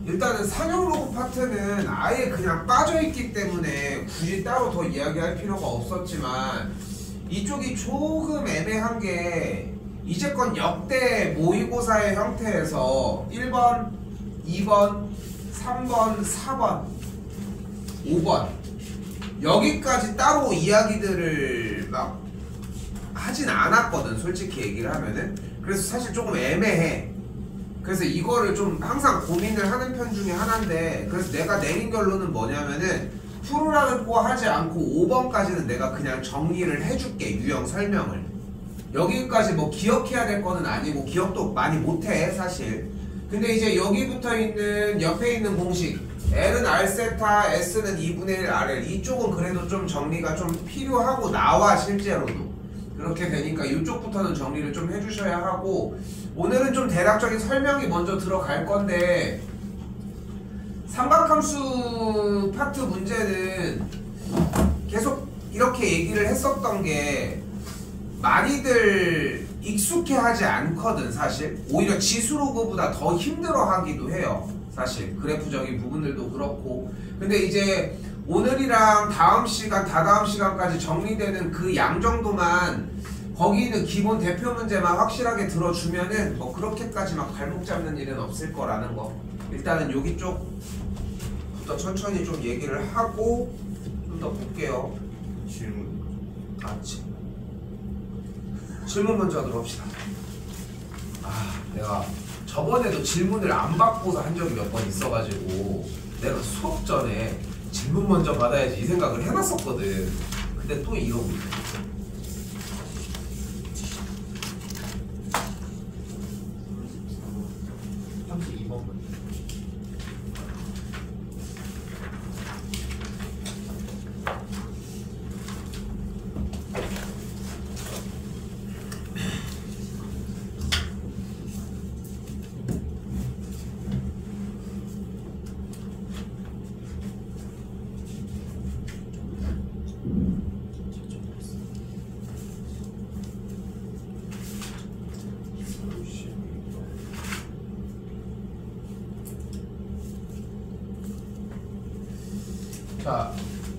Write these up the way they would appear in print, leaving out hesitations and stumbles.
일단은 상용 로그 파트는 아예 그냥 빠져있기 때문에 굳이 따로 더 이야기할 필요가 없었지만 이쪽이 조금 애매한 게 이제껏 역대 모의고사의 형태에서 1번, 2번, 3번, 4번, 5번 여기까지 따로 이야기들을 막 하진 않았거든, 솔직히 얘기를 하면은. 그래서 사실 조금 애매해. 그래서 이거를 좀 항상 고민을 하는 편 중에 하나인데, 그래서 내가 내린 결론은 뭐냐면은 프로라고 하지 않고 5번까지는 내가 그냥 정리를 해줄게, 유형 설명을. 여기까지 뭐 기억해야 될 거는 아니고 기억도 많이 못해 사실. 근데 이제 여기 붙어있는 옆에 있는 공식 L은 R세타, S는 2분의 1 RL, 이쪽은 그래도 좀 정리가 좀 필요하고 나와 실제로도. 그렇게 되니까 이쪽부터는 정리를 좀 해주셔야 하고, 오늘은 좀 대략적인 설명이 먼저 들어갈 건데, 삼각함수 파트 문제는 계속 이렇게 얘기를 했었던 게 많이들 익숙해하지 않거든 사실. 오히려 지수로그보다 더 힘들어하기도 해요 사실. 그래프적인 부분들도 그렇고. 근데 이제 오늘이랑 다음 시간, 다다음 시간까지 정리되는 그 양 정도만, 거기는 기본 대표 문제만 확실하게 들어주면은 뭐 그렇게까지 막 발목 잡는 일은 없을 거라는 거. 일단은 여기 쪽부터 천천히 좀 얘기를 하고 좀 더 볼게요. 질문. 질문 먼저 하도록 합시다. 내가 저번에도 질문을 안 받고서 한 적이 몇 번 있어가지고 내가 수업 전에 질문 먼저 받아야지 이 생각을 해놨었거든. 근데 또 이러고 있어. 자,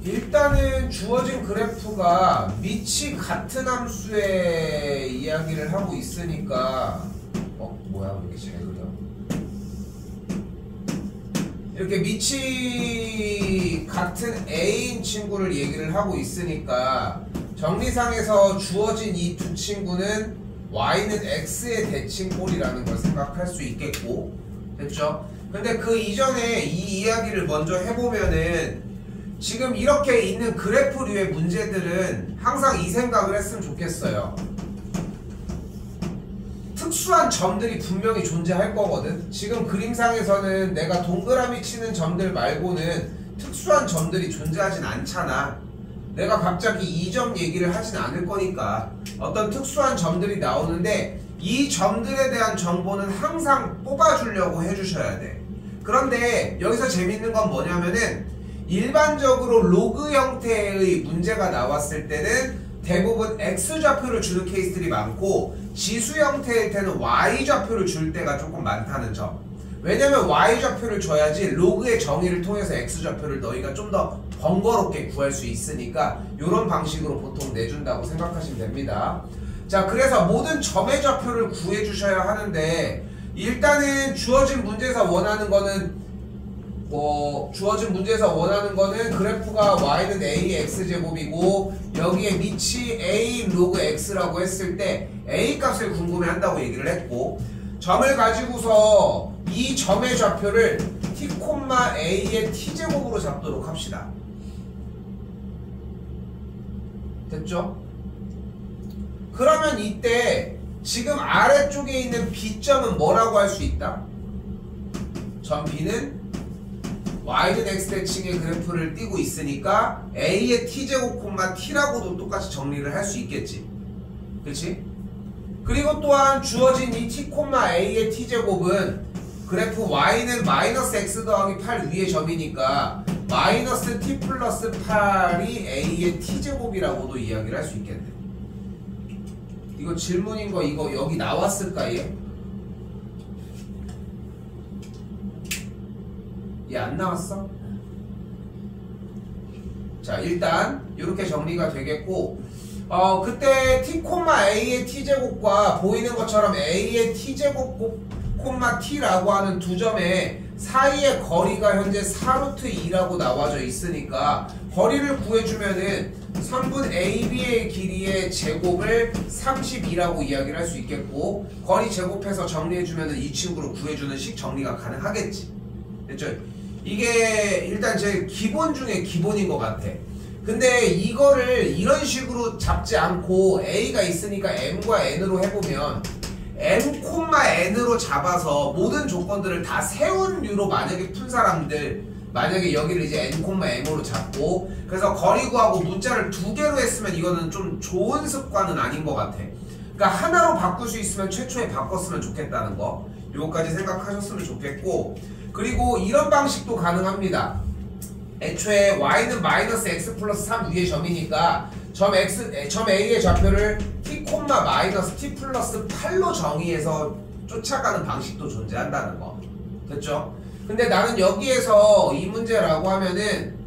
일단은 주어진 그래프가 밑이 같은 함수의 이야기를 하고 있으니까, 뭐야 왜 이렇게 잘 그려? 이렇게 밑이 같은 A인 친구를 얘기를 하고 있으니까 정리상에서 주어진 이 두 친구는 Y는 X의 대칭꼴이라는 걸 생각할 수 있겠고, 됐죠? 근데 그 이전에 이 이야기를 먼저 해보면은, 지금 이렇게 있는 그래프류의 문제들은 항상 이 생각을 했으면 좋겠어요. 특수한 점들이 분명히 존재할 거거든. 지금 그림상에서는 내가 동그라미 치는 점들 말고는 특수한 점들이 존재하진 않잖아. 내가 갑자기 이 점 얘기를 하진 않을 거니까 어떤 특수한 점들이 나오는데, 이 점들에 대한 정보는 항상 뽑아주려고 해주셔야 돼. 그런데 여기서 재밌는 건 뭐냐면은, 일반적으로 로그 형태의 문제가 나왔을 때는 대부분 X좌표를 주는 케이스들이 많고, 지수 형태일 때는 Y좌표를 줄 때가 조금 많다는 점. 왜냐면 Y좌표를 줘야지 로그의 정의를 통해서 X좌표를 너희가 좀 더 번거롭게 구할 수 있으니까 이런 방식으로 보통 내준다고 생각하시면 됩니다. 자, 그래서 모든 점의 좌표를 구해주셔야 하는데, 일단은 주어진 문제에서 원하는 거는 그래프가 y는 a x제곱이고 여기에 밑이 a 로그 x라고 했을 때 a 값을 궁금해한다고 얘기를 했고, 점을 가지고서 이 점의 좌표를 t, a의 t제곱으로 잡도록 합시다. 됐죠? 그러면 이때 지금 아래쪽에 있는 b점은 뭐라고 할 수 있다? 점 b는 y는 x 대칭의 그래프를 띄고 있으니까 a의 t제곱 t라고도 똑같이 정리를 할 수 있겠지. 그치? 그리고 또한 주어진 이 t, a의 t제곱은 그래프 y는 마이너스 x 더하기 8 위의 점이니까 마이너스 t 플러스 8이 a의 t제곱이라고도 이야기를 할 수 있겠네. 이거 질문인 거 이거 여기 나왔을까 얘? 얘 안 나왔어? 자, 일단 이렇게 정리가 되겠고, 그때 t, a의 t제곱과 보이는 것처럼 a의 t제곱, t라고 하는 두 점의 사이의 거리가 현재 4루트2라고 나와져 있으니까 거리를 구해주면은 3분 AB의 길이의 제곱을 32라고 이야기를 할 수 있겠고, 거리 제곱해서 정리해주면은 이 친구를 구해주는 식 정리가 가능하겠지. 됐죠? 이게 일단 제 기본 중에 기본인 것 같아. 근데 이거를 이런 식으로 잡지 않고 A가 있으니까 M과 N으로 해보면 M, N으로 잡아서 모든 조건들을 다 세운 류로 만약에 푼 사람들, 만약에 여기를 이제 N, M으로 잡고 그래서 거리 구하고 문자를 두 개로 했으면 이거는 좀 좋은 습관은 아닌 것 같아. 그러니까 하나로 바꿀 수 있으면 최초에 바꿨으면 좋겠다는 거, 요거까지 생각하셨으면 좋겠고, 그리고 이런 방식도 가능합니다. 애초에 y는 마이너스 x 플러스 3 위의 점이니까 점 A의 좌표를 t, 마이너스 t 플러스 8로 정의해서 쫓아가는 방식도 존재한다는 거. 됐죠? 근데 나는 여기에서 이 문제라고 하면은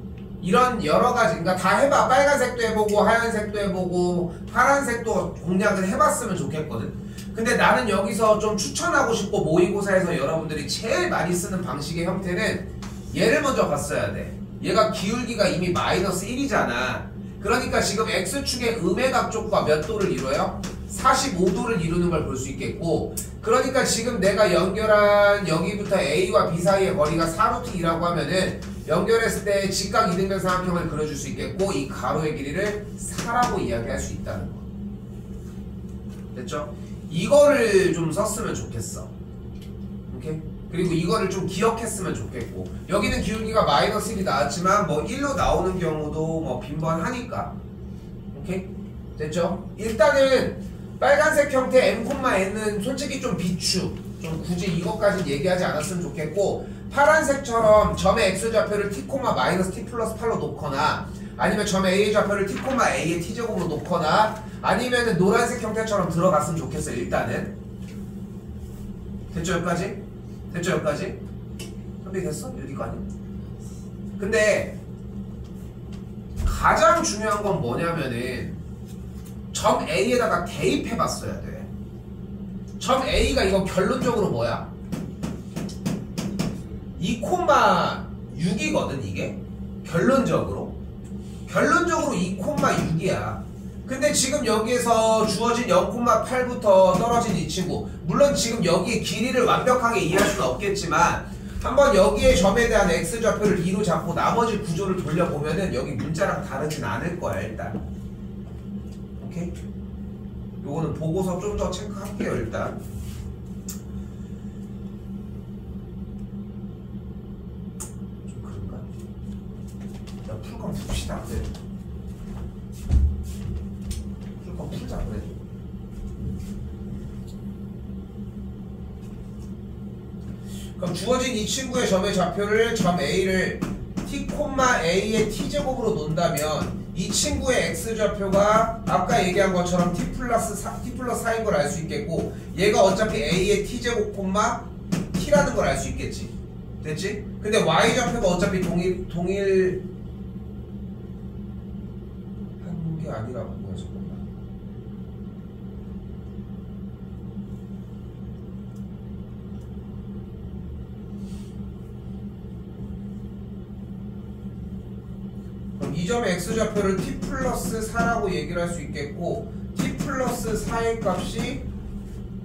이런 여러 가지, 그러니까 다 해봐. 빨간색도 해보고 하얀색도 해보고 파란색도 공략을 해봤으면 좋겠거든. 근데 나는 여기서 좀 추천하고 싶고, 모의고사에서 여러분들이 제일 많이 쓰는 방식의 형태는 얘를 먼저 봤어야 돼. 얘가 기울기가 이미 마이너스 1이잖아. 그러니까 지금 x축의 음의 각쪽과 몇 도를 이뤄요? 45도를 이루는 걸 볼 수 있겠고, 그러니까 지금 내가 연결한 여기부터 A와 B 사이의 거리가 4루트2라고 하면은 연결했을 때 직각 이등변 삼각형을 그려줄 수 있겠고, 이 가로의 길이를 4라고 이야기할 수 있다는 거. 됐죠? 이거를 좀 썼으면 좋겠어. 오케이? 그리고 이거를 좀 기억했으면 좋겠고, 여기는 기울기가 마이너스 1이 나왔지만 뭐 1로 나오는 경우도 뭐 빈번하니까. 오케이? 됐죠? 일단은 빨간색 형태 M, N은 솔직히 좀 비추, 좀 굳이 이것까지 얘기하지 않았으면 좋겠고, 파란색처럼 점의 x좌표를 t, 마이너스 t 플러스 8로 놓거나, 아니면 점의 a의 좌표를 t, a의 t제곱으로 놓거나, 아니면은 노란색 형태처럼 들어갔으면 좋겠어요. 일단은 됐죠? 여기까지? 됐죠? 여기까지? 준비됐어? 여기까지? 근데 가장 중요한 건 뭐냐면은 점 A에다가 대입해 봤어야 돼. 점 A가 이거 결론적으로 뭐야? 2,6이거든 이게. 결론적으로 2,6이야. 근데 지금 여기에서 주어진 0,8부터 떨어진 이 친구, 물론 지금 여기에 길이를 완벽하게 이해할 수는 없겠지만 한번 여기에 점에 대한 x좌표를 2로 잡고 나머지 구조를 돌려보면은 여기 문자랑 다르진 않을 거야. 일단 오케이? 요거는 보고서 좀 더 체크할게요. 일단 좀 그런가? 자, 풀건 풉시다. 네. 풀자 그래. 그럼 주어진 이 친구의 점의 좌표를 점 A를 t, A의 t제곱으로 놓는다면 이 친구의 x좌표가 아까 얘기한 것처럼 t 플러스 4인 걸 알 수 있겠고, 얘가 어차피 A의 t제곱, t라는 걸 알 수 있겠지. 됐지? 근데 y좌표가 어차피 동일한 게 아니라 뭐야 잠깐만. 이 점의 x좌표를 t 플러스 4라고 얘기를 할 수 있겠고, t 플러스 4의 값이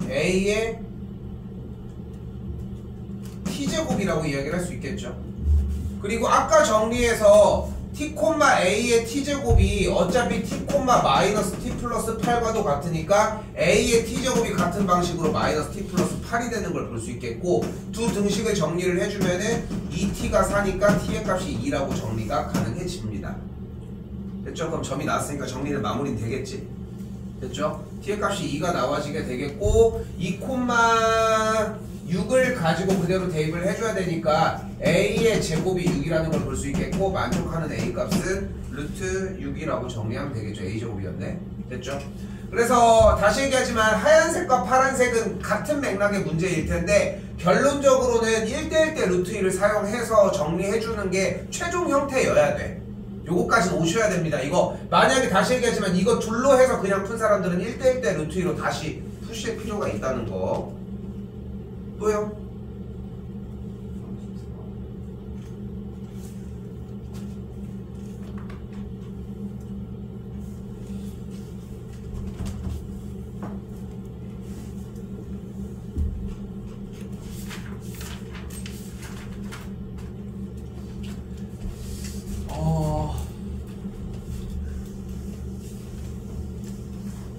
a의 t제곱이라고 이야기를 할 수 있겠죠. 그리고 아까 정리해서 t, a의 t제곱이 어차피 t, 마이너스 t 플러스 8과도 같으니까 a의 t제곱이 같은 방식으로 마이너스 t 플러스 8이 되는 걸 볼 수 있겠고, 두 등식을 정리를 해주면은 2t가 4니까 t의 값이 2라고 정리가 가능해집니다. 됐죠? 그럼 점이 나왔으니까 정리는 마무리는 되겠지? 됐죠? t의 값이 2가 나와지게 되겠고, 2,6을 가지고 그대로 대입을 해줘야 되니까 a의 제곱이 6이라는 걸 볼 수 있겠고, 만족하는 a 값은 루트 6이라고 정리하면 되겠죠. a제곱이었네. 됐죠? 그래서 다시 얘기하지만 하얀색과 파란색은 같은 맥락의 문제일 텐데 결론적으로는 1대1대 루트 2를 사용해서 정리해주는 게 최종 형태여야 돼. 요거까지는 오셔야 됩니다. 이거 만약에 다시 얘기하지만 이거 둘로 해서 그냥 푼 사람들은 1대1대 루트 2로 다시 푸실 필요가 있다는 거. 또요?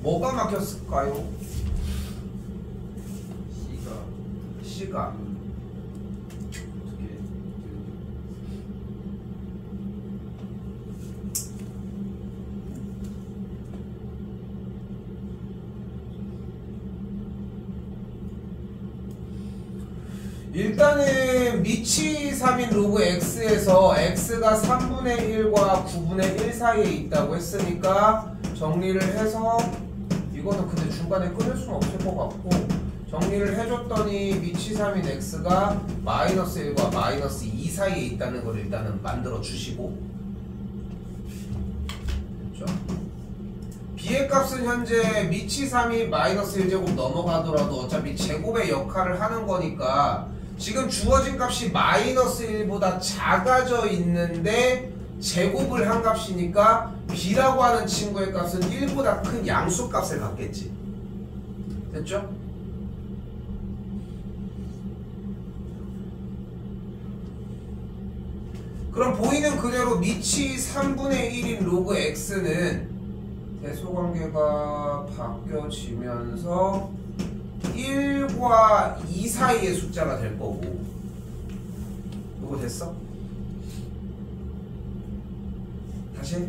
뭐가 막혔을까요? C가 일단은 미치 3인 로그 x에서 x가 3분의 1과 9분의 1 사이에 있다고 했으니까 정리를 해서 이거는 근데 중간에 끊을 수는 없을 것 같고 정리를 해줬더니 미치 3인 x가 마이너스 1과 마이너스 2 사이에 있다는 걸 일단은 만들어 주시고, 그렇죠? b의 값은 현재 미치 3이 마이너스 1제곱 넘어가더라도 어차피 제곱의 역할을 하는 거니까 지금 주어진 값이 마이너스 1보다 작아져 있는데 제곱을 한 값이니까 b라고 하는 친구의 값은 1보다 큰 양수 값을 갖겠지. 됐죠? 그럼 보이는 그대로 미치 3분의 1인 로그 x는 대소관계가 바뀌어지면서 1과 2 사이의 숫자가 될 거고, 이거 됐어? 다시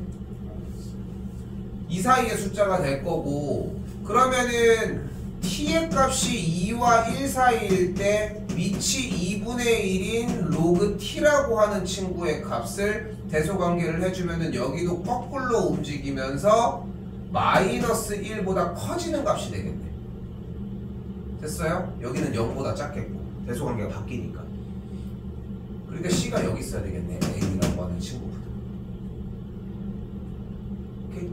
2 사이의 숫자가 될 거고, 그러면은 t의 값이 2와 1 사이일 때 미치 2분의 1인 로그 t라고 하는 친구의 값을 대소관계를 해주면은 여기도 거꾸로 움직이면서 마이너스 1보다 커지는 값이 되겠네. 됐어요? 여기는 0보다 작겠고 대소관계가 바뀌니까. 그러니까 C가 여기 있어야 되겠네. A라고 하는 친구보다. 오케이?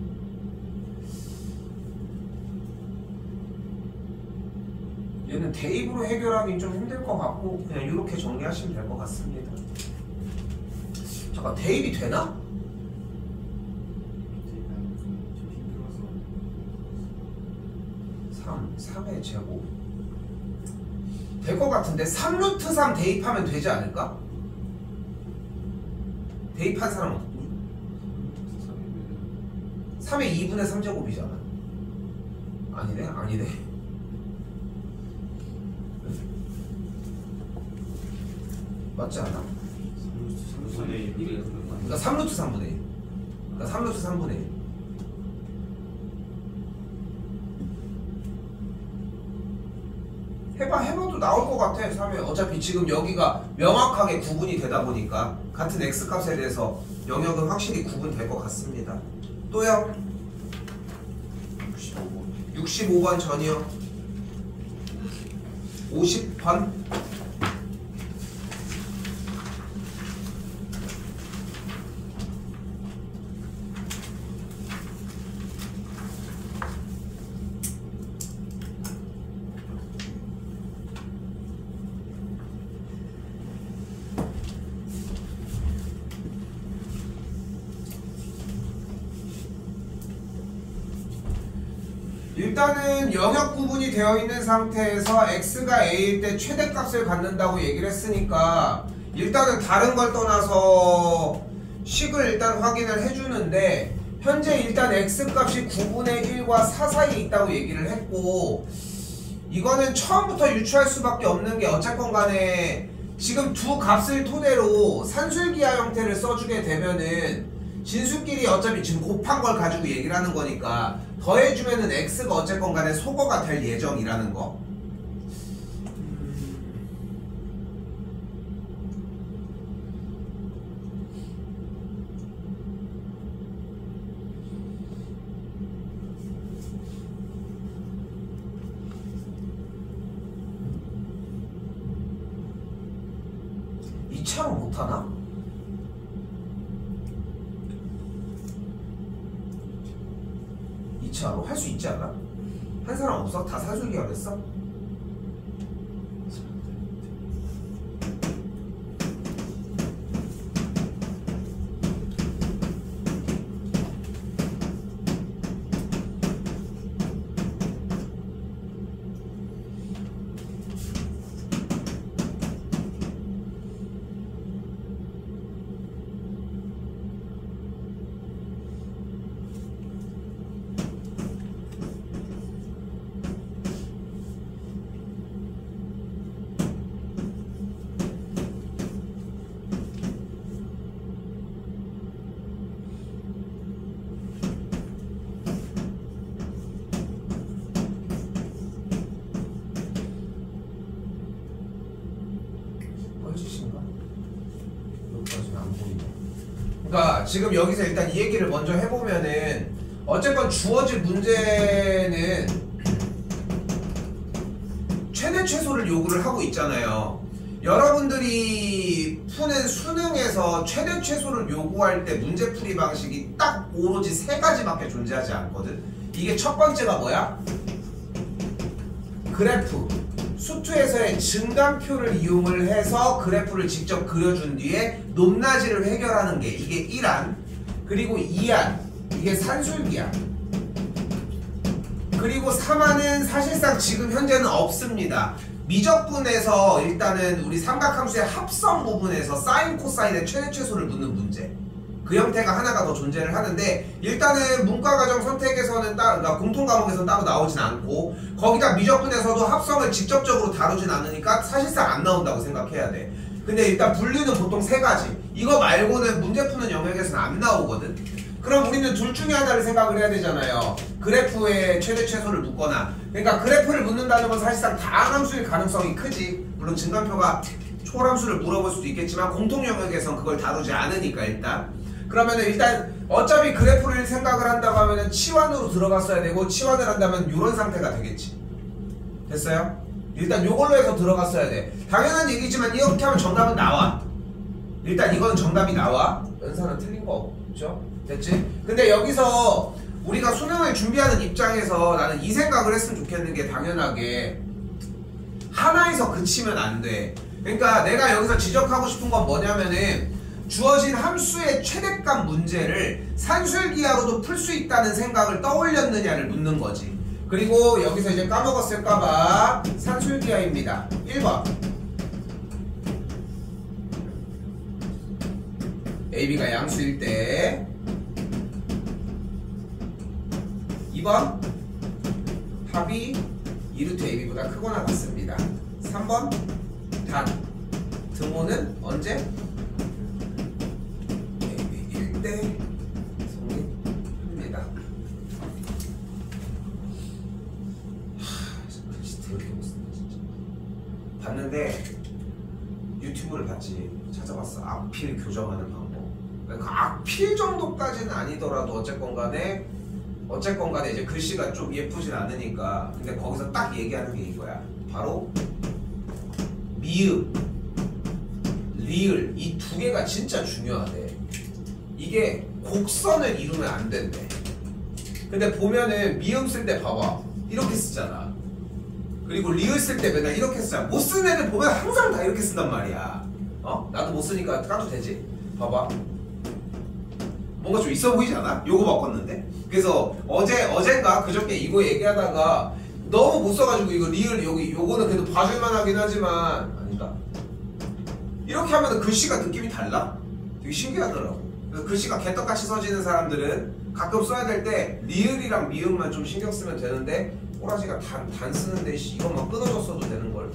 얘는 대입으로 해결하기 좀 힘들 것 같고 그냥 이렇게 정리하시면 될 것 같습니다. 잠깐, 대입이 되나? 3의 제곱 될 것 같은데 3루트 3 대입하면 되지 않을까? 대입한 사람은 3의 2분의 3제곱이잖아. 아니네? 아니네. 맞지 않아? 그러니까 3루트 3분의 1. 그러니까 3루트 3분의 1. 해봐도 나올 것 같아. 3에 어차피 지금 여기가 명확하게 구분이 되다 보니까 같은 x값에 대해서 영역은 확실히 구분될 것 같습니다. 또요? 65번 전이요. 50번. 일단은 영역 구분이 되어 있는 상태에서 x가 a일 때 최대값을 갖는다고 얘기를 했으니까 일단은 다른 걸 떠나서 식을 일단 확인을 해주는데 현재 일단 x값이 9분의 1과 4 사이에 있다고 얘기를 했고, 이거는 처음부터 유추할 수밖에 없는 게 어쨌건 간에 지금 두 값을 토대로 산술기하 형태를 써주게 되면은 진수끼리 어차피 지금 곱한 걸 가지고 얘기를 하는 거니까 더해주면은 x가 어쨌건 간에 소거가 될 예정이라는 거. 2차로 못하나? 로 할 수 있지 않아? 한 사람 없어? 다 산술기압 했어? 그러니까 지금 여기서 일단 이 얘기를 먼저 해보면은 어쨌건 주어질 문제는 최대 최소를 요구를 하고 있잖아요. 여러분들이 푸는 수능에서 최대 최소를 요구할 때 문제풀이 방식이 딱 오로지 세 가지밖에 존재하지 않거든. 이게 첫 번째가 뭐야? 그래프. 수투에서의 증감표를 이용을 해서 그래프를 직접 그려준 뒤에 높낮이를 해결하는 게 이게 1안, 그리고 2안, 이게 산술기야. 그리고 3안은 사실상 지금 현재는 없습니다. 미적분에서 일단은 우리 삼각함수의 합성 부분에서 사인 코사인의 최대 최소를 묻는 문제, 그 형태가 하나가 더 존재를 하는데, 일단은 문과과정 선택에서는 그러니까 공통과목에서는 따로 나오진 않고, 거기다 미적분에서도 합성을 직접적으로 다루진 않으니까 사실상 안 나온다고 생각해야 돼. 근데 일단 분류는 보통 세 가지. 이거 말고는 문제 푸는 영역에서는 안 나오거든. 그럼 우리는 둘 중에 하나를 생각을 해야 되잖아요. 그래프의 최대 최소를 묻거나. 그러니까 그래프를 묻는다는 건 사실상 다항함수일 가능성이 크지. 물론 증감표가 초월함수를 물어볼 수도 있겠지만 공통 영역에선 그걸 다루지 않으니까. 그러면은 일단 어차피 그래프를 생각을 한다고 하면은 치환으로 들어갔어야 되고, 치환을 한다면 이런 상태가 되겠지. 됐어요? 일단 요걸로 해서 들어갔어야 돼. 당연한 얘기지만 이렇게 하면 정답은 나와. 일단 이거는 정답이 나와. 연산은 틀린 거 없죠? 됐지? 근데 여기서 우리가 수능을 준비하는 입장에서 나는 이 생각을 했으면 좋겠는 게, 당연하게 하나에서 그치면 안 돼. 그러니까 내가 여기서 지적하고 싶은 건 뭐냐면은, 주어진 함수의 최대값 문제를 산술기하로도 풀 수 있다는 생각을 떠올렸느냐를 묻는 거지. 그리고 여기서 이제 까먹었을까봐 산술기하입니다. 1번 AB가 양수일 때, 2번 합이 2루트 AB보다 크거나 같습니다. 3번 단 등호는 언제? AB 1대 성립합니다. 글씨 되게 못 쓴다 진짜. 봤는데 유튜브를 봤지. 찾아봤어. 악필 교정하는 방법. 그러니까 악필 정도까지는 아니더라도 어쨌건 간에 이제 글씨가 좀 예쁘진 않으니까. 근데 거기서 딱 얘기하는 게 이거야. 바로 미음, 리을, 이 두 개가 진짜 중요하대. 이게 곡선을 이루면 안 된대. 근데 보면은 미음 쓸 때 봐봐, 이렇게 쓰잖아. 그리고 리을 쓸 때 맨날 이렇게 쓰잖아. 못 쓰는 애들 보면 항상 다 이렇게 쓴단 말이야. 나도 못 쓰니까 까도 되지? 봐봐, 뭔가 좀 있어 보이지 않아? 요거 바꿨는데. 그래서 어젠가 그저께 이거 얘기하다가 너무 못 써가지고, 이거 리을 요거는 그래도 봐줄만 하긴 하지만, 아니다, 이렇게 하면은 글씨가 느낌이 달라? 되게 신기하더라고. 그래서 글씨가 개떡같이 써지는 사람들은 가끔 써야 될 때 리을이랑 미음만 좀 신경 쓰면 되는데, 꼬라지가 단 쓰는데 이것만 끊어졌어도 되는걸.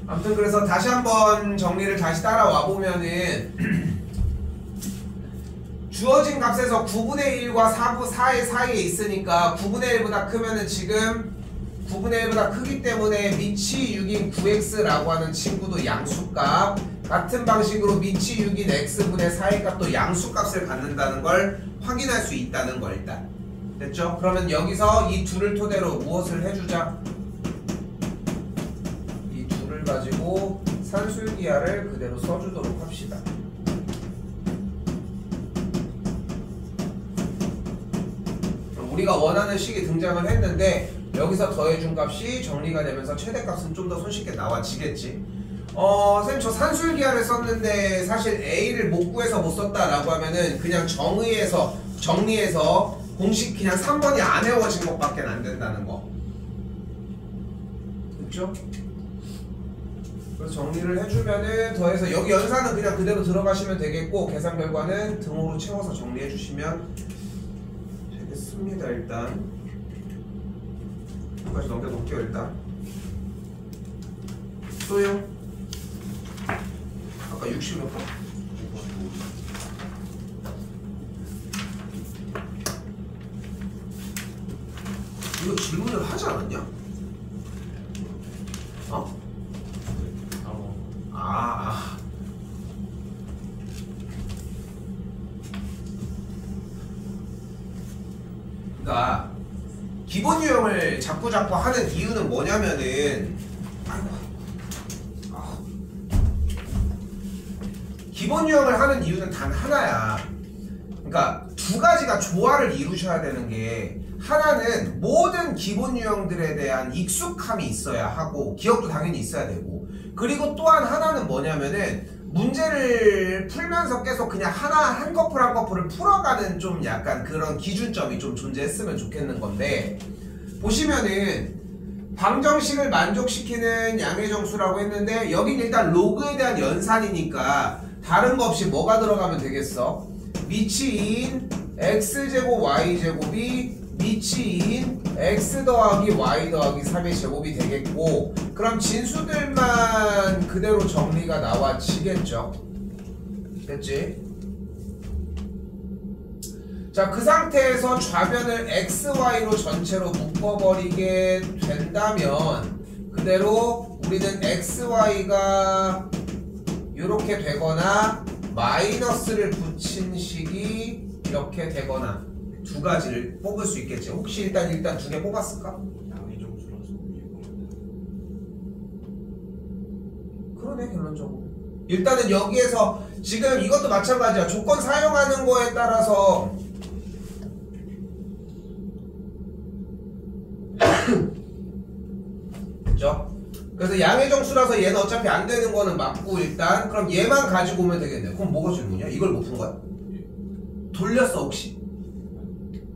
아무튼 그래서 다시 한번 정리를 다시 따라와 보면은 주어진 값에서 9분의 1과 4의 사이에 있으니까 9분의 1보다 크면은 지금 9분의 1보다 크기 때문에 밑이 6인 9x라고 하는 친구도 양수값, 같은 방식으로 밑이 6인 x분의 4의 값도 양수값을 갖는다는 걸 확인할 수 있다는 거. 일단 됐죠? 그러면 여기서 이 둘을 토대로 무엇을 해주자? 이 둘을 가지고 산술기하를 그대로 써주도록 합시다. 우리가 원하는 식이 등장을 했는데 여기서 더해준 값이 정리가 되면서 최대값은 좀 더 손쉽게 나와지겠지. 선생님 저 산술기하를 썼는데 사실 A를 못 구해서 못 썼다라고 하면은 그냥 정리해서 공식 그냥 3번이 안 외워진 것밖에 안 된다는 거. 그렇죠? 그래서 정리를 해주면은 더해서 여기 연산은 그냥 그대로 들어가시면 되겠고 계산 결과는 등호로 채워서 정리해 주시면 되겠습니다. 일단 여기까지 넘겨놓을게요. 일단 또요? 아까 60몇 번? 이거 질문을 하지 않았냐? 그러니까 기본 유형을 자꾸 하는 이유는 뭐냐면은 기본 유형을 하는 이유는 단 하나야. 그러니까 두 가지가 조화를 이루셔야 되는 게 하나는 모든 기본 유형들에 대한 익숙함이 있어야 하고 기억도 당연히 있어야 되고 그리고 또한 하나는 뭐냐면은 문제를 풀면서 계속 그냥 한 커플을 풀어가는 좀 약간 그런 기준점이 좀 존재했으면 좋겠는 건데 보시면은 방정식을 만족시키는 양의 정수라고 했는데 여긴 일단 로그에 대한 연산이니까 다른 거 없이 뭐가 들어가면 되겠어? 미치인 x제곱 y제곱이 미치인 x 더하기 y 더하기 3의 제곱이 되겠고 그럼 진수들만 그대로 정리가 나와지겠죠. 됐지? 자, 그 상태에서 좌변을 xy로 전체로 묶어버리게 된다면 그대로 우리는 xy가 이렇게 되거나 마이너스를 붙인 식이 이렇게 되거나 두 가지를 뽑을 수 있겠지. 혹시 일단 두 개 뽑았을까? 그러네 결론적으로. 일단은 여기에서 지금 이것도 마찬가지야. 조건 사용하는 거에 따라서 그죠? 그래서 양의 정수라서 얘는 어차피 안 되는 거는 맞고 일단 그럼 얘만 가지고 오면 되겠네. 그럼 뭐가 질문이야? 이걸 못 푼 거야? 돌렸어 혹시?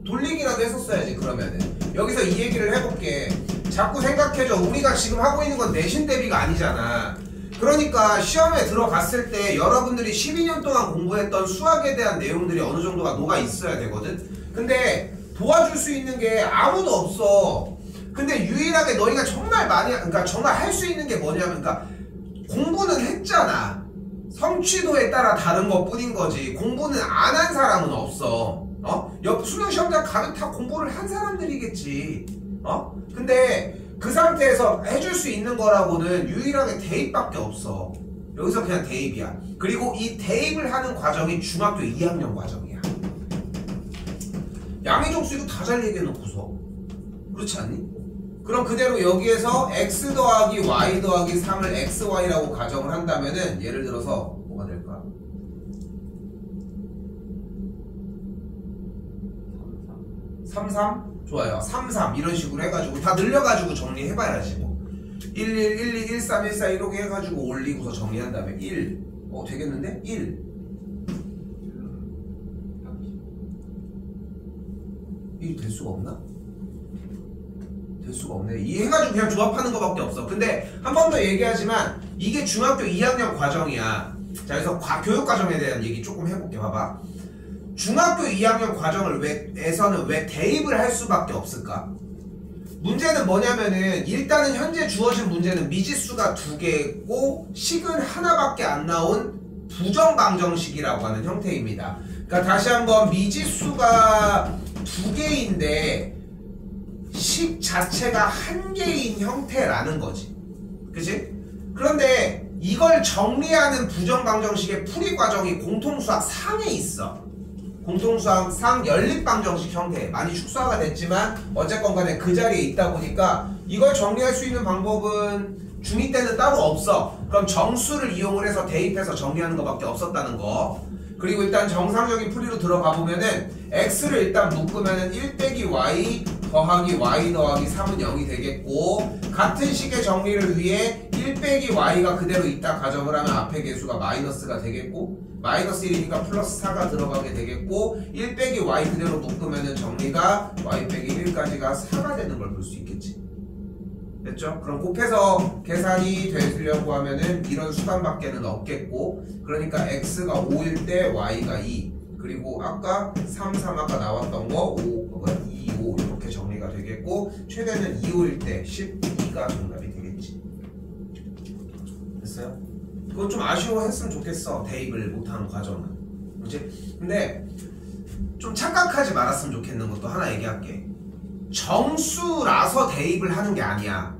돌리기라도 했었어야지. 그러면은 여기서 이 얘기를 해볼게. 자꾸 생각해줘. 우리가 지금 하고 있는 건 내신 대비가 아니잖아. 그러니까 시험에 들어갔을 때 여러분들이 12년 동안 공부했던 수학에 대한 내용들이 어느 정도가 녹아 있어야 되거든. 근데 도와줄 수 있는 게 아무도 없어. 근데 유일하게 너희가 정말 그러니까 정말 할 수 있는 게 뭐냐면 그러니까 공부는 했잖아. 성취도에 따라 다른 것 뿐인 거지. 공부는 안 한 사람은 없어. 옆 수능 시험장 가면 다 공부를 한 사람들이겠지. 근데 그 상태에서 해줄 수 있는 거라고는 유일하게 대입밖에 없어. 여기서 그냥 대입이야. 그리고 이 대입을 하는 과정이 중학교 2학년 과정이야. 양의 정수 이거 다 잘 얘기해놓고서 그렇지 않니? 그럼 그대로 여기에서 x 더하기 y 더하기 3을 xy라고 가정을 한다면은 예를 들어서 뭐가 될까? 33? 좋아요. 33 이런 식으로 해가지고 다 늘려가지고 정리해봐야지 뭐. 1, 1, 1, 2, 1, 3, 1, 4 이렇게 해가지고 올리고서 정리한 다음에 1 되겠는데? 1 될 수가 없나? 될 수가 없네. 이해가지고 그냥 조합하는 것밖에 없어. 근데 한 번 더 얘기하지만 이게 중학교 2학년 과정이야. 자, 그래서 교육과정에 대한 얘기 조금 해볼게. 봐봐. 중학교 2학년 과정에서는 왜 대입을 할 수밖에 없을까? 문제는 뭐냐면은 일단은 현재 주어진 문제는 미지수가 2개고 식은 하나밖에 안 나온 부정방정식이라고 하는 형태입니다. 그러니까 다시 한번 미지수가 2개인데 식 자체가 1개인 형태라는 거지. 그치? 그런데 이걸 정리하는 부정방정식의 풀이 과정이 공통수학 상에 있어. 공통수항상 연립방정식 형태 많이 축소화가 됐지만 어쨌건 간에 그 자리에 있다 보니까 이걸 정리할 수 있는 방법은 중2 때는 따로 없어. 그럼 정수를 이용을 해서 대입해서 정리하는 것밖에 없었다는 거. 그리고 일단 정상적인 풀이로 들어가 보면은 x를 일단 묶으면은 1 빼기 y 더하기 y 더하기 3은 0이 되겠고, 같은 식의 정리를 위해 1 빼기 y가 그대로 있다 가정을 하면 앞에 개수가 마이너스가 되겠고, 마이너스 1이니까 플러스 4가 들어가게 되겠고, 1 빼기 y 그대로 묶으면은 정리가 y 빼기 1까지가 4가 되는 걸 볼 수 있겠지. 됐죠? 그럼 곱해서 계산이 되려고 하면은 이런 수단밖에는 없겠고, 그러니까 x가 5일 때 y가 2, 그리고 아까 3, 3 아까 나왔던 거 2, 5 이렇게 정리가 되겠고, 최대는 2, 5일 때 12가 정답이 되겠지. 됐어요? 그건 좀 아쉬워했으면 좋겠어, 대입을 못하는 과정은. 그치? 근데 좀 착각하지 말았으면 좋겠는 것도 하나 얘기할게. 정수라서 대입을 하는 게 아니야.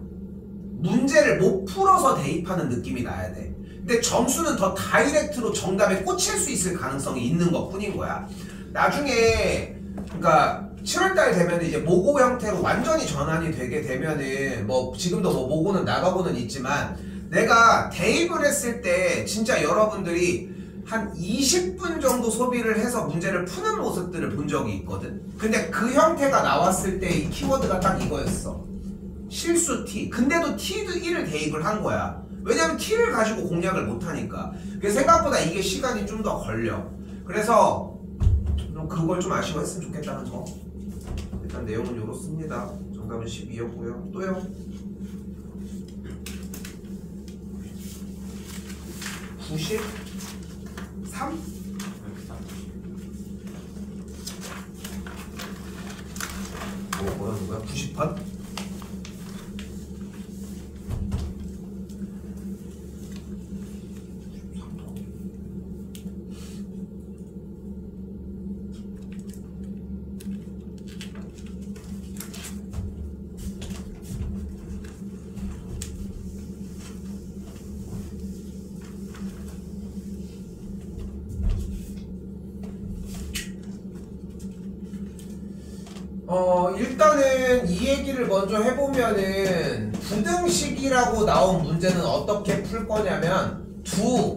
문제를 못 풀어서 대입하는 느낌이 나야 돼. 근데 정수는 더 다이렉트로 정답에 꽂힐 수 있을 가능성이 있는 것 뿐인 거야. 나중에 그러니까 7월달 되면 이제 모고 형태로 완전히 전환이 되게 되면은 뭐 지금도 뭐 모고는 나가고는 있지만, 내가 대입을 했을 때 진짜 여러분들이 한 20분 정도 소비를 해서 문제를 푸는 모습들을 본 적이 있거든. 근데 그 형태가 나왔을 때 이 키워드가 딱 이거였어. 실수 t. 근데도 t도 1을 대입을 한 거야. 왜냐면 t를 가지고 공략을 못하니까. 그래서 생각보다 이게 시간이 좀 더 걸려. 그래서 그걸 좀 아쉬워했으면 좋겠다는 거. 일단 내용은 요렇습니다. 정답은 12였고요. 또요. 93? 뭐라는 거야? 90판? 일단은 이 얘기를 먼저 해보면은, 부등식이라고 나온 문제는 어떻게 풀 거냐면, 두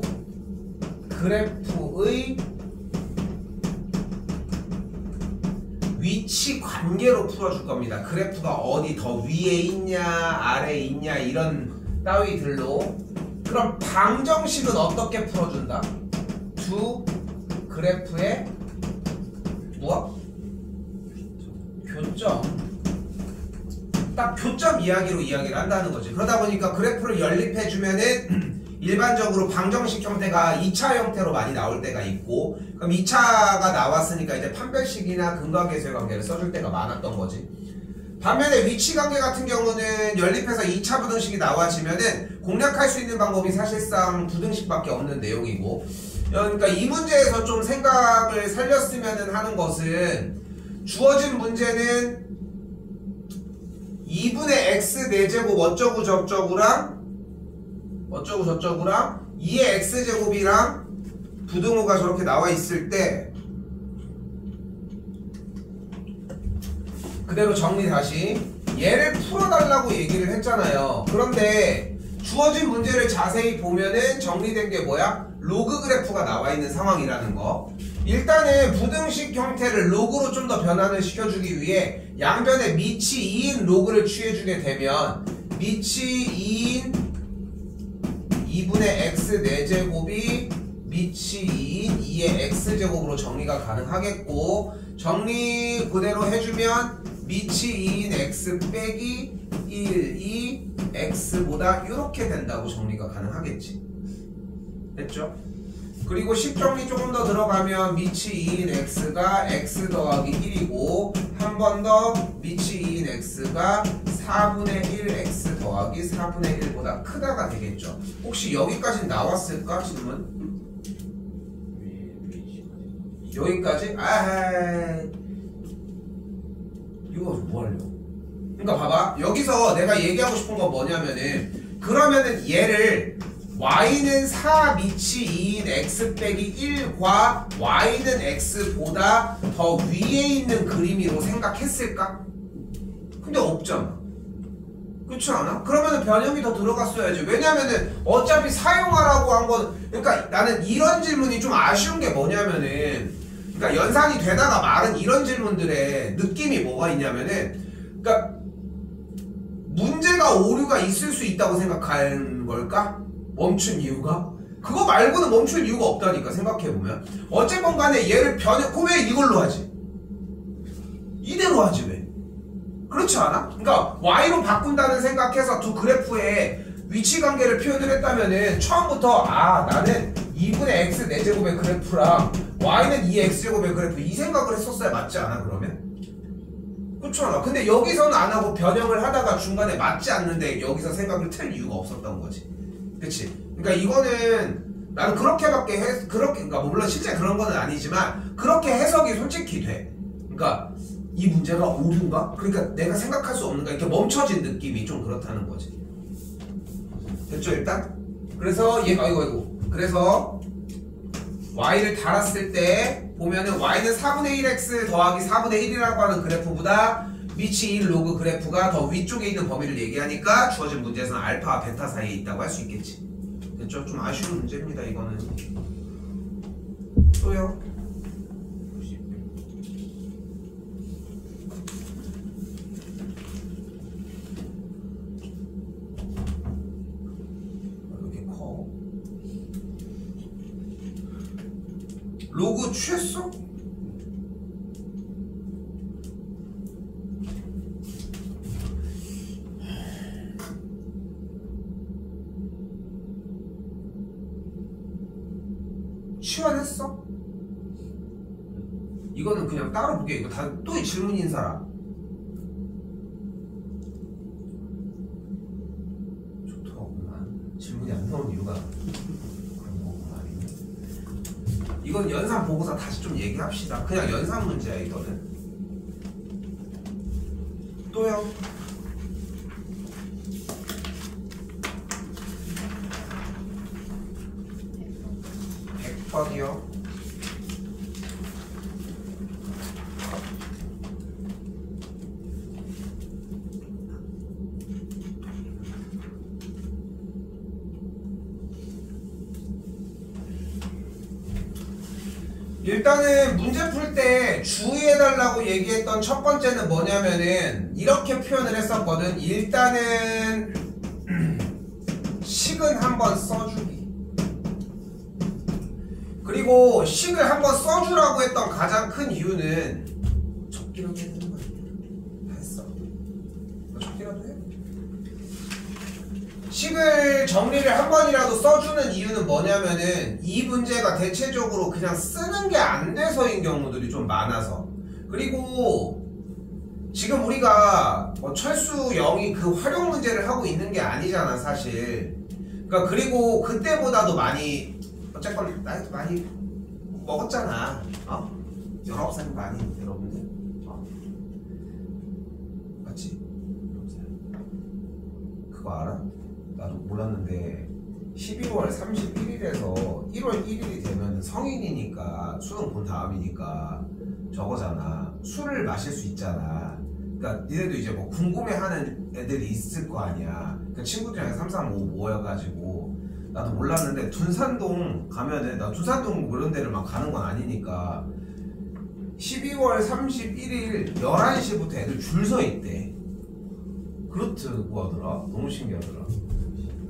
그래프의 위치 관계로 풀어줄 겁니다. 그래프가 어디 더 위에 있냐 아래에 있냐 이런 따위들로. 그럼 방정식은 어떻게 풀어준다? 두 그래프의 무엇? 교점. 딱 교점 이야기로 이야기를 한다는 거지. 그러다 보니까 그래프를 연립해주면은 일반적으로 방정식 형태가 2차 형태로 많이 나올 때가 있고, 그럼 2차가 나왔으니까 이제 판별식이나 근각계수의 관계를 써줄 때가 많았던 거지. 반면에 위치 관계 같은 경우는 연립해서 2차 부등식이 나와지면은 공략할 수 있는 방법이 사실상 부등식밖에 없는 내용이고, 그러니까 이 문제에서 좀 생각을 살렸으면 하는 것은, 주어진 문제는 2분의 x 4제곱 어쩌고 저쩌고랑 2의 x제곱이랑 부등호가 저렇게 나와 있을 때, 그대로 정리 다시, 얘를 풀어달라고 얘기를 했잖아요. 그런데 주어진 문제를 자세히 보면은 정리된 게 뭐야? 로그 그래프가 나와 있는 상황이라는 거. 일단은 부등식 형태를 로그로 좀 더 변환을 시켜주기 위해 양변에 미치 2인 로그를 취해주게 되면, 미치 2인 2분의 x 4제곱이 미치 2인 2의 x제곱으로 정리가 가능하겠고, 정리 그대로 해주면 미치 2인 x 빼기 1이 x보다 이렇게 된다고 정리가 가능하겠지. 됐죠? 그리고 식정리 조금 더 들어가면 미치 2인 x가 x 더하기 1이고, 한 번 더 미치 2인 x가 4분의 1 x 더하기 4분의 1보다 크다가 되겠죠. 혹시 여기까지 나왔을까? 질문? 여기까지? 이거 뭐 하려고? 그러니까 봐봐, 여기서 내가 얘기하고 싶은 건 뭐냐면은, 그러면은 얘를 y는 4 밑이 2인 x 빼기 1과 y는 x보다 더 위에 있는 그림으로 생각했을까? 근데 없잖아. 그렇지 않아? 그러면은 변형이 더 들어갔어야지. 왜냐면은 어차피 사용하라고 한 건, 그러니까 나는 이런 질문이 좀 아쉬운 게 뭐냐면은, 그러니까 연산이 되다가 말은 이런 질문들의 느낌이 뭐가 있냐면은, 그러니까 문제가 오류가 있을 수 있다고 생각하는 걸까? 멈춘 이유가? 그거 말고는 멈출 이유가 없다니까. 생각해보면 어쨌건 간에 얘를 변형, 그럼 왜 이걸로 하지? 이대로 하지 왜? 그렇지 않아? 그러니까 y로 바꾼다는 생각해서 두 그래프의 위치관계를 표현을 했다면은 처음부터 나는 2분의 x 4제곱의 그래프랑 y는 2x제곱의 그래프 이 생각을 했었어야 맞지 않아 그러면? 그렇지 않아? 근데 여기서는 안 하고 변형을 하다가 중간에 맞지 않는데 여기서 생각을 틀 이유가 없었던 거지. 그치? 그러니까 이거는 나는 그렇게밖에 그러니까 물론 실제 그런 거는 아니지만 그렇게 해석이 솔직히 돼. 그러니까 이 문제가 오류인가? 그러니까 내가 생각할 수 없는가? 이렇게 멈춰진 느낌이 좀 그렇다는 거지. 됐죠 일단? 그래서 얘가 이거 그래서 y를 달았을 때 보면은 y는 4분의 1x 더하기 4분의 1이라고 하는 그래프보다 밑이 1 로그 그래프가 더 위쪽에 있는 범위를 얘기하니까 주어진 문제에서는 알파와 베타 사이에 있다고 할 수 있겠지. 됐죠? 좀 아쉬운 문제입니다 이거는. 또요? 이렇게 커. 로그 취했어? 치환했어? 이거는 그냥 따로 보게. 이거 다 또 질문인 사람. 좋더구만. 질문이 안 나온 이유가 그런 거구만. 이건 연산 보고서 다시 좀 얘기합시다. 그냥 연산 문제야 이거는. 또요? 100번이요. 일단은 문제 풀 때 주의해달라고 얘기했던 첫 번째는 뭐냐면은 이렇게 표현을 했었거든. 일단은 식은 한번 써주기. 그리고 식을 한번 써주라고 했던 가장 큰 이유는 적기라도 해야 되는 거 아니야? 했어. 적기라도 해. 식을 정리를 한 번이라도 써주는 이유는 뭐냐면은 이 문제가 대체적으로 그냥 쓰는 게 안 돼서인 경우들이 좀 많아서. 그리고 지금 우리가 뭐 철수 0이 그 활용 문제를 하고 있는 게 아니잖아 사실. 그러니까 그리고 그때보다도 많이 어쨌건 나이도 많이 먹었잖아. 19살 많이 여러분들. 맞지? 그거 알아? 나도 몰랐는데 12월 31일에서 1월 1일이 되면 성인이니까 수능 본 다음이니까 저거잖아. 술을 마실 수 있잖아. 그러니까 니네도 이제 뭐 궁금해하는 애들이 있을 거 아니야. 그 친구들이랑 335 모여가지고 나도 몰랐는데 둔산동 가면은 나 둔산동 그런 데를 막 가는 건 아니니까 12월 31일 11시부터 애들 줄 서 있대. 그렇다고 하더라. 너무 신기하더라.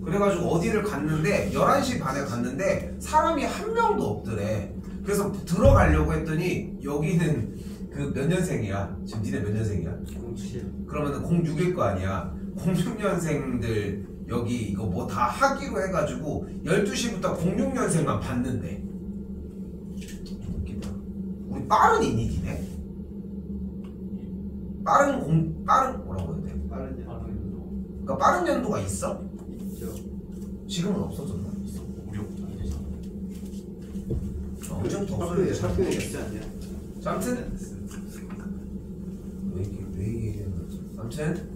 그래가지고 어디를 갔는데 11시 반에 갔는데 사람이 한 명도 없더래. 그래서 들어가려고 했더니 여기는 그 몇 년생이야? 지금 니네 몇 년생이야? 07. 그러면은 06일 거 아니야. 06년생들 여기 이거 뭐 다 하기로 해가지고 12시부터 06년생만 봤는데. 웃기다. 우리 빠른 인이기네. 빠른 뭐라고 해야 돼? 빠른 연도. 그러니까 빠른 연도가 있어? 있죠. 지금은 없어졌나? 있어. 우리 아니죠. 언제부터 학교에 없어졌지? 있지 않냐? 아무튼 왜 얘기하는 거지? 아무튼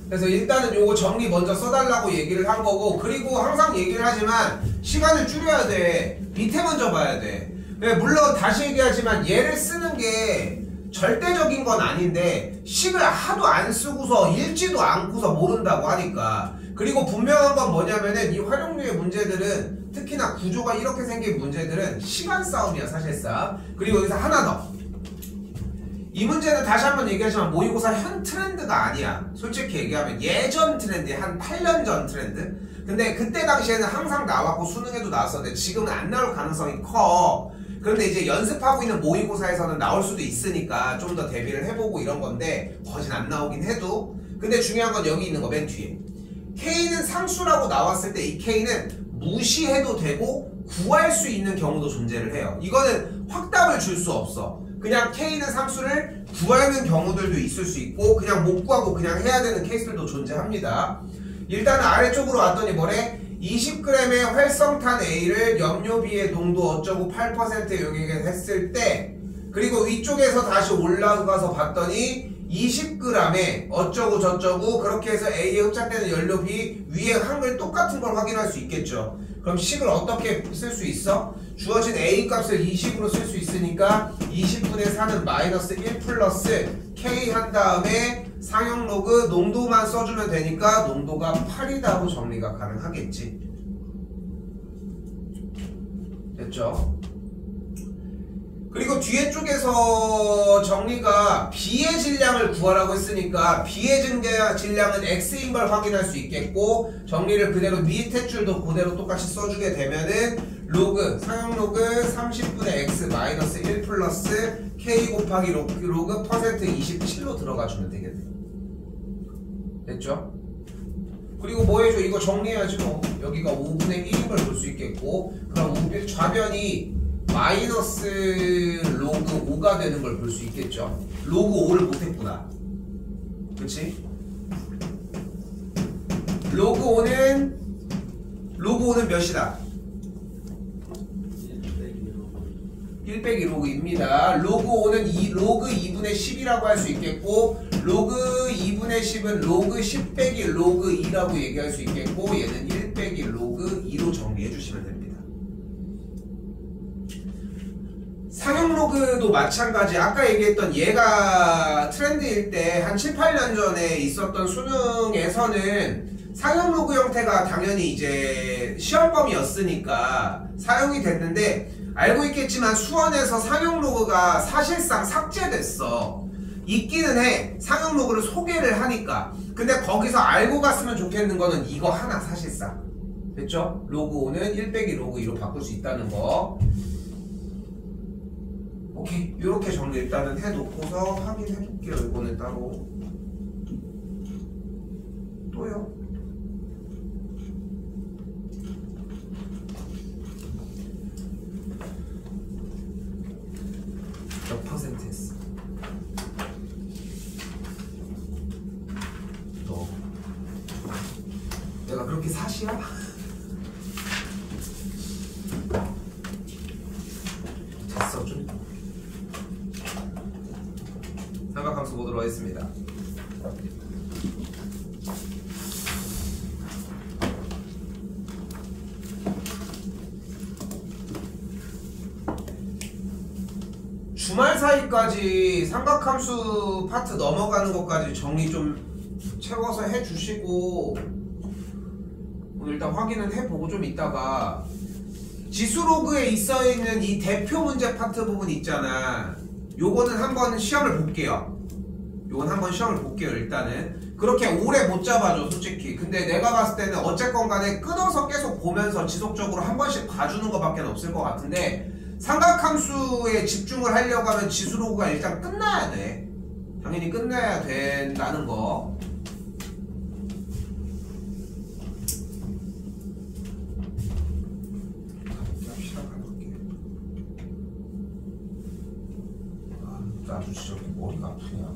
그래서 일단은 요거 정리 먼저 써달라고 얘기를 한 거고, 그리고 항상 얘기를 하지만 시간을 줄여야 돼. 밑에 먼저 봐야 돼. 물론 다시 얘기하지만 얘를 쓰는 게 절대적인 건 아닌데 식을 하도 안 쓰고서 읽지도 않고서 모른다고 하니까. 그리고 분명한 건 뭐냐면은 이 활용류의 문제들은, 특히나 구조가 이렇게 생긴 문제들은 시간 싸움이야 사실상. 그리고 여기서 하나 더, 이 문제는 다시 한번 얘기하지만 모의고사 현 트렌드가 아니야. 솔직히 얘기하면 예전 트렌드야. 한 8년 전 트렌드. 근데 그때 당시에는 항상 나왔고 수능에도 나왔었는데 지금은 안 나올 가능성이 커. 그런데 이제 연습하고 있는 모의고사에서는 나올 수도 있으니까 좀 더 대비를 해보고 이런 건데, 거진 안 나오긴 해도. 근데 중요한 건 여기 있는 거 맨 뒤에, K는 상수라고 나왔을 때 이 K는 무시해도 되고 구할 수 있는 경우도 존재를 해요. 이거는 확답을 줄 수 없어. 그냥 K는 상수를 구하는 경우들도 있을 수 있고 그냥 못 구하고 그냥 해야 되는 케이스들도 존재합니다. 일단은 아래쪽으로 왔더니 뭐래? 20g의 활성탄 A를 염료 B의 농도 어쩌고 8% 여기에 했을 때, 그리고 위쪽에서 다시 올라가서 봤더니 20g에 어쩌고 저쩌고 그렇게 해서 A에 흡착되는 연료 B 위에 한글 똑같은 걸 확인할 수 있겠죠. 그럼 식을 어떻게 쓸 수 있어? 주어진 A 값을 20으로 쓸 수 있으니까 20분의 4는 마이너스 1 플러스 K 한 다음에 상용 로그 농도만 써주면 되니까 농도가 8이다로 정리가 가능하겠지. 됐죠? 그리고 뒤에 쪽에서 정리가 B의 질량을 구하라고 했으니까 B의 질량은 X인 걸 확인할 수 있겠고, 정리를 그대로 밑에 줄도 그대로 똑같이 써주게 되면은 로그, 상용 로그 30분의 X 마이너스 1 플러스 K 곱하기 로그 퍼센트 27로 들어가주면 되겠네. 됐죠? 그리고 뭐 해줘? 이거 정리해야지 뭐. 여기가 5분의 1인 걸 볼 수 있겠고, 그럼 좌변이 마이너스 로그 5가 되는 걸 볼 수 있겠죠. 로그 5를 못했구나. 그치? 로그 5는 몇이다? 1 빼기 로그입니다. 로그 5는 로그 2분의 10이라고 할 수 있겠고, 로그 2분의 10은 로그 10 빼기 로그 2라고 얘기할 수 있겠고, 얘는 1 빼기 로그 2로 정리해 주시면 됩니다. 상용 로그도 마찬가지. 아까 얘기했던 얘가 트렌드일 때 한 7, 8년 전에 있었던 수능에서는 상용 로그 형태가 당연히 이제 시험범위였으니까 사용이 됐는데, 알고 있겠지만 수원에서 상용 로그가 사실상 삭제됐어. 있기는 해. 상용 로그를 소개를 하니까. 근데 거기서 알고 갔으면 좋겠는 거는 이거 하나 사실상. 됐죠? 로그 5는 1 빼기 로그 2로 바꿀 수 있다는 거. 오케이. 이렇게 정리 일단은 해놓고서 확인해볼게요. 이거는 따로. 또요. 몇 퍼센트 했어? 너 내가 그렇게 사시야? 됐어. 좀 삼각함수 보도록 하겠습니다. 주말 사이까지 삼각함수 파트 넘어가는 것까지 정리 좀 채워서 해주시고, 오늘 일단 확인은 해보고 좀 이따가 지수로그에 있어있는 이 대표 문제 파트 부분 있잖아. 요거는 한번 시험을 볼게요. 일단은 그렇게 오래 못 잡아줘 솔직히. 근데 내가 봤을 때는 어쨌건 간에 끊어서 계속 보면서 지속적으로 한 번씩 봐주는 것밖에 없을 것 같은데, 삼각함수에 집중을 하려고 하면 지수로그가 일단 끝나야 돼. 당연히 끝나야 된다는 거. 아주 진짜 머리가 아프냐.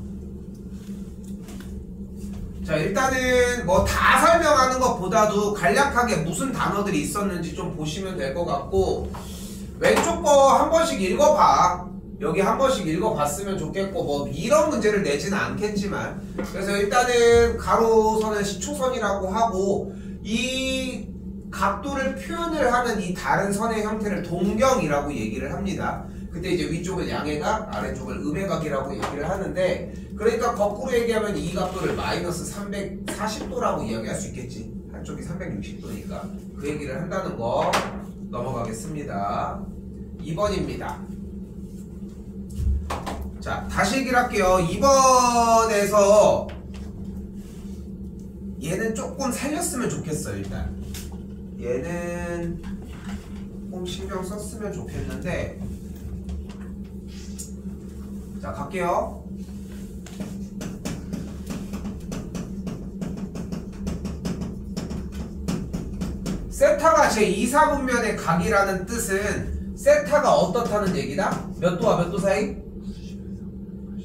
자, 일단은 뭐 다 설명하는 것보다도 간략하게 무슨 단어들이 있었는지 좀 보시면 될 것 같고, 왼쪽 거 한 번씩 읽어봐. 여기 한 번씩 읽어봤으면 좋겠고 뭐 이런 문제를 내지는 않겠지만 그래서 일단은 가로선은 시초선이라고 하고 이 각도를 표현을 하는 이 다른 선의 형태를 동경이라고 얘기를 합니다. 그때 이제 위쪽을 양해각, 아래쪽을 음해각이라고 얘기를 하는데 그러니까 거꾸로 얘기하면 이 각도를 마이너스 340도라고 이야기할 수 있겠지. 한쪽이 360도니까 그 얘기를 한다는 거 넘어가겠습니다. 2번입니다. 자, 다시 얘기를 할게요. 2번에서 얘는 조금 살렸으면 좋겠어요. 일단 얘는 조금 신경 썼으면 좋겠는데 자, 갈게요. 세타가 제2사분면의 각이라는 뜻은 세타가 어떻다는 얘기다? 몇 도와 몇 도 사이?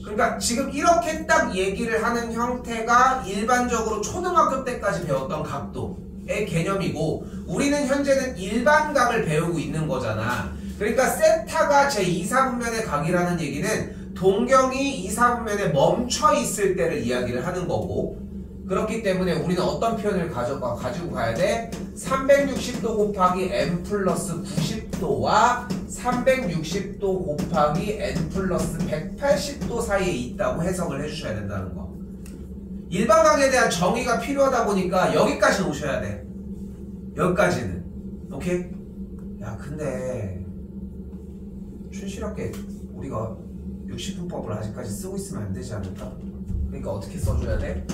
그러니까 지금 이렇게 딱 얘기를 하는 형태가 일반적으로 초등학교 때까지 배웠던 각도의 개념이고 우리는 현재는 일반각을 배우고 있는 거잖아. 그러니까 세타가 제2사분면의 각이라는 얘기는 동경이 2사분면에 멈춰 있을 때를 이야기를 하는 거고 그렇기 때문에 우리는 어떤 표현을 가지고 가야 돼? 360도 곱하기 n 플러스 90도와 360도 곱하기 n 플러스 180도 사이에 있다고 해석을 해주셔야 된다는 거. 일반각에 대한 정의가 필요하다 보니까 여기까지는 오셔야 돼. 여기까지는. 오케이? 야, 근데 춘실하게 우리가 60분법을 아직까지 쓰고 있으면 안 되지 않을까? 그러니까 어떻게 써줘야 돼?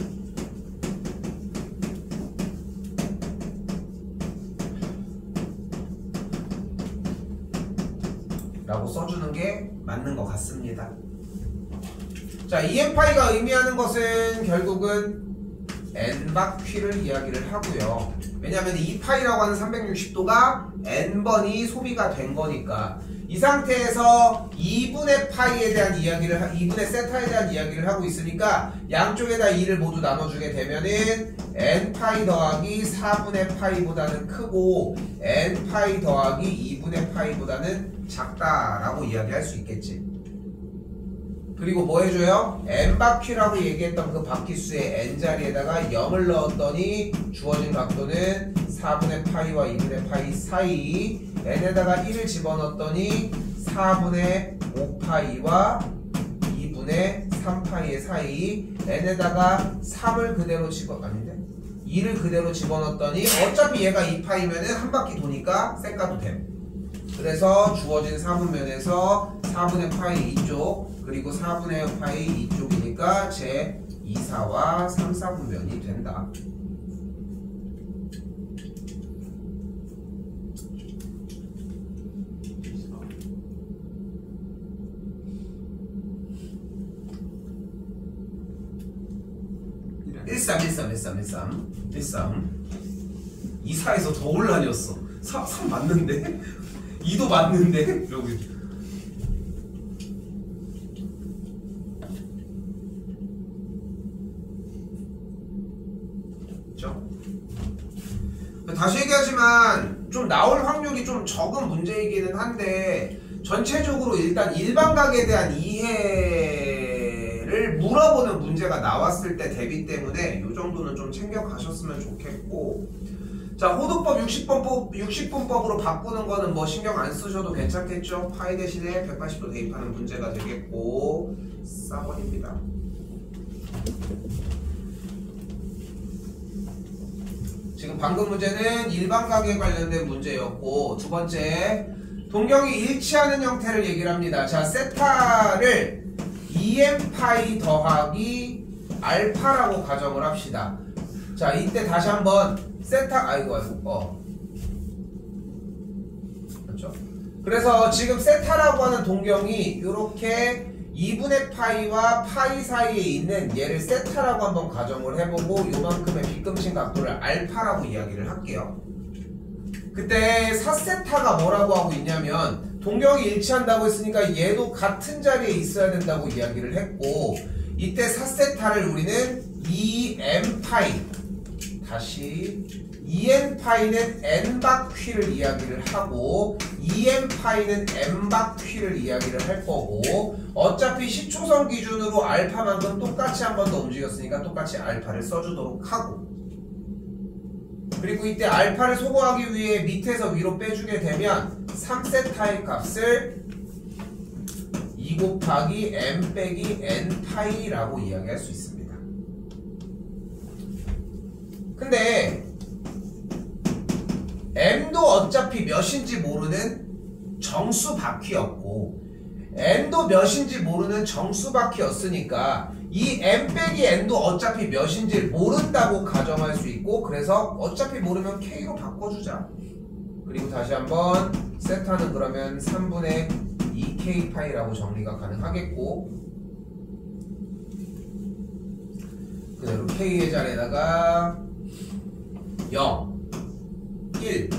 라고 써주는 게 맞는 것 같습니다. 자, EM파이가 의미하는 것은 결국은 n바퀴를 이야기를 하고요. 왜냐하면 2파이라고 하는 360도가 n번이 소비가 된 거니까 이 상태에서 2분의 파이에 대한 이야기를 2분의 세타에 대한 이야기를 하고 있으니까 양쪽에다 2를 모두 나눠주게 되면은 n파이 더하기 4분의 파이보다는 크고 n파이 더하기 2분의 파이보다는 작다라고 이야기할 수 있겠지. 그리고 뭐 해줘요? n바퀴라고 얘기했던 그 바퀴수의 n자리에다가 0을 넣었더니 주어진 각도는 4분의 파이와 2분의 파이 사이 n에다가 1을 집어넣었더니 4분의 5파이와 2분의 3파이의 사이 n에다가 3을 그대로 아닌데? 2를 그대로 집어넣었더니 어차피 얘가 2파이면은 한 바퀴 도니까 쌩까도 됨. 그래서 주어진 4분면에서 4분의 파이 이쪽 그리고 4분의 파이 이쪽이니까 제 2사와 3, 4분면이 된다. 일삼 2사에서 더 올라녔어. 3 맞는데? 2도 맞는데? 여기 그렇죠? 다시 얘기하지만 좀 나올 확률이 좀 적은 문제이기는 한데 전체적으로 일단 일반각에 대한 이해를 물어보는 문제가 나왔을 때 대비 때문에 이 정도는 좀 챙겨가셨으면 좋겠고 자, 호도법 60분법으로 바꾸는 거는 뭐 신경 안 쓰셔도 괜찮겠죠? 파이 대신에 180도 대입하는 문제가 되겠고 4번입니다. 지금 방금 문제는 일반각에 관련된 문제였고 두 번째 동경이 일치하는 형태를 얘기를 합니다. 자, 세타를 2n파이 더하기 알파라고 가정을 합시다. 자, 이때 다시 한번 세타 그렇죠? 그래서 지금 세타라고 하는 동경이 이렇게 2분의 파이와 파이 사이에 있는 얘를 세타라고 한번 가정을 해보고 요만큼의 빗금친 각도를 알파라고 이야기를 할게요. 그때 4세타가 뭐라고 하고 있냐면 동경이 일치한다고 했으니까 얘도 같은 자리에 있어야 된다고 이야기를 했고 이때 4세타를 우리는 2n파이 다시 2n파이는 n바퀴를 이야기를 하고 2n파이는 n바퀴를 이야기를 할 거고 어차피 시초선 기준으로 알파만큼 똑같이 한 번 더 움직였으니까 똑같이 알파를 써주도록 하고 그리고 이때 알파를 소거하기 위해 밑에서 위로 빼주게 되면 3세타의 값을 2 곱하기 m 빼기 n파이라고 이야기할 수 있습니다. 근데 m도 어차피 몇인지 모르는 정수 바퀴였고 n도 몇인지 모르는 정수 바퀴였으니까 이 m 빼기 n도 어차피 몇인지 모른다고 가정할 수 있고 그래서 어차피 모르면 k로 바꿔주자. 그리고 다시 한번 세타는 그러면 3분의 2k 파이라고 정리가 가능하겠고 그대로 k의 자리에다가 0 1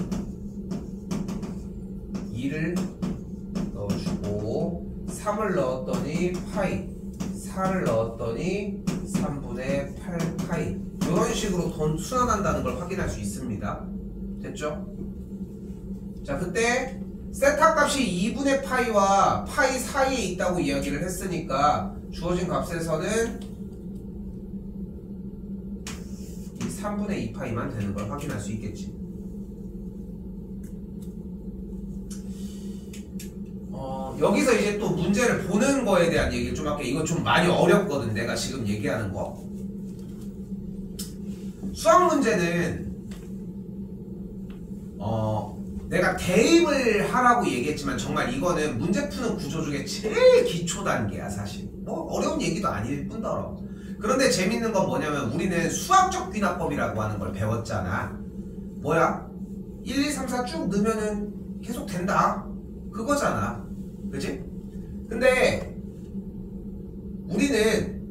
2를 넣어주고 3을 넣었더니 파이 4를 넣었더니 3분의 8파이 이런 식으로 돈 순환한다는 걸 확인할 수 있습니다. 됐죠? 자 그때 세타 값이 2분의 파이와 파이 사이에 있다고 이야기를 했으니까 주어진 값에서는 이 3분의 2파이만 되는 걸 확인할 수 있겠지. 여기서 이제 또 문제를 보는 거에 대한 얘기를 좀 할게. 이거 좀 많이 어렵거든 내가 지금 얘기하는 거. 수학 문제는 내가 대입을 하라고 얘기했지만 정말 이거는 문제 푸는 구조 중에 제일 기초 단계야 사실. 뭐 어려운 얘기도 아닐 뿐더러. 그런데 재밌는 건 뭐냐면 우리는 수학적 귀납법이라고 하는 걸 배웠잖아. 뭐야? 1, 2, 3, 4 쭉 넣으면은 계속 된다. 그거잖아. 그치? 근데 우리는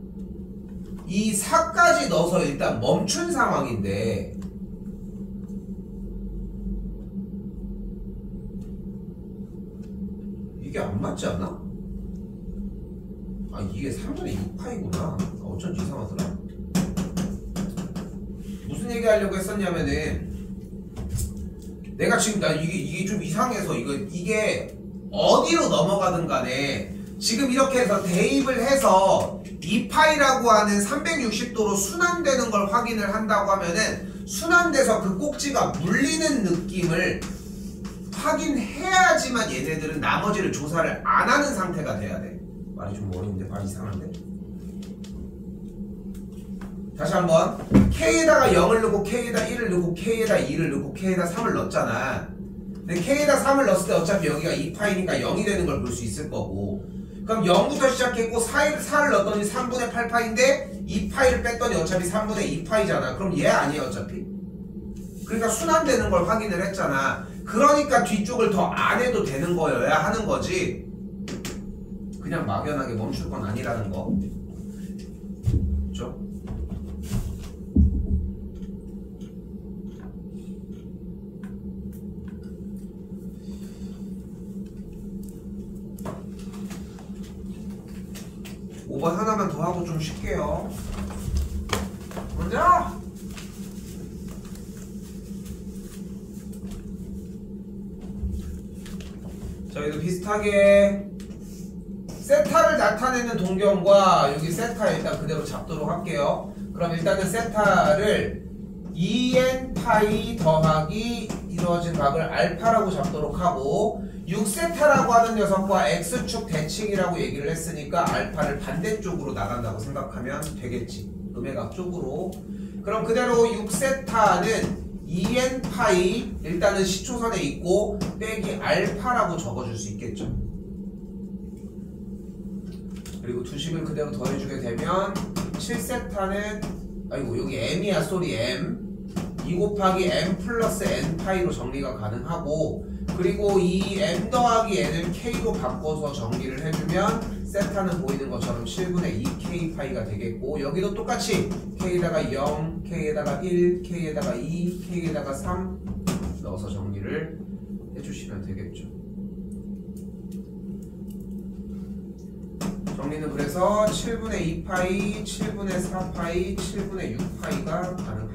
이 4까지 넣어서 일단 멈춘 상황인데 이게 안 맞지 않아? 아 이게 3분의 6파이구나. 어쩐지 이상하더라. 무슨 얘기 하려고 했었냐면은 내가 지금 나 이게 좀 이상해서 이게 어디로 넘어가든 간에 지금 이렇게 해서 대입을 해서 2파이라고 하는 360도로 순환되는 걸 확인을 한다고 하면은 순환돼서 그 꼭지가 물리는 느낌을 확인해야지만 얘네들은 나머지를 조사를 안 하는 상태가 돼야 돼. 말이 좀 어려운데 말이 이상한데. 다시 한번 K에다가 0을 넣고 K에다 1을 넣고 K에다 2를 넣고 K에다 3을 넣었잖아. 근데 K에다 3을 넣었을 때 어차피 여기가 2파이니까 0이 되는 걸 볼 수 있을 거고 그럼 0부터 시작했고 4를 넣었더니 3분의 8파이인데 2파이를 뺐더니 어차피 3분의 2파이잖아. 그럼 얘 아니야 어차피. 그러니까 순환되는 걸 확인을 했잖아. 그러니까 뒤쪽을 더 안 해도 되는 거여야 하는 거지 그냥 막연하게 멈출 건 아니라는 거. 그렇죠? (5번) 하나만 더 하고 좀 쉴게요. 먼저 저희도 비슷하게 세타를 나타내는 동경과 여기 세타 일단 그대로 잡도록 할게요. 그럼 일단은 세타를 2n파이 더하기 이루어진 값을 알파라고 잡도록 하고 6세타라고 하는 녀석과 x축 대칭이라고 얘기를 했으니까 알파를 반대쪽으로 나간다고 생각하면 되겠지. 음의 쪽으로. 그럼 그대로 6세타는 2n파이 일단은 시초선에 있고 빼기 알파라고 적어줄 수 있겠죠. 그리고 두식을 그대로 더해주게 되면 7세타는 아이고 여기 m이야 쏘리 m 2 곱하기 m 플러스 n파이로 정리가 가능하고 그리고 이 m 더하기 n을 k로 바꿔서 정리를 해주면 세타는 보이는 것처럼 7분의 2k 파이가 되겠고 여기도 똑같이 k에다가 0, k에다가 1, k에다가 2, k에다가 3 넣어서 정리를 해주시면 되겠죠. 정리는 그래서 7분의 2파이, 7분의 4파이, 7분의 6파이가 가능합니다.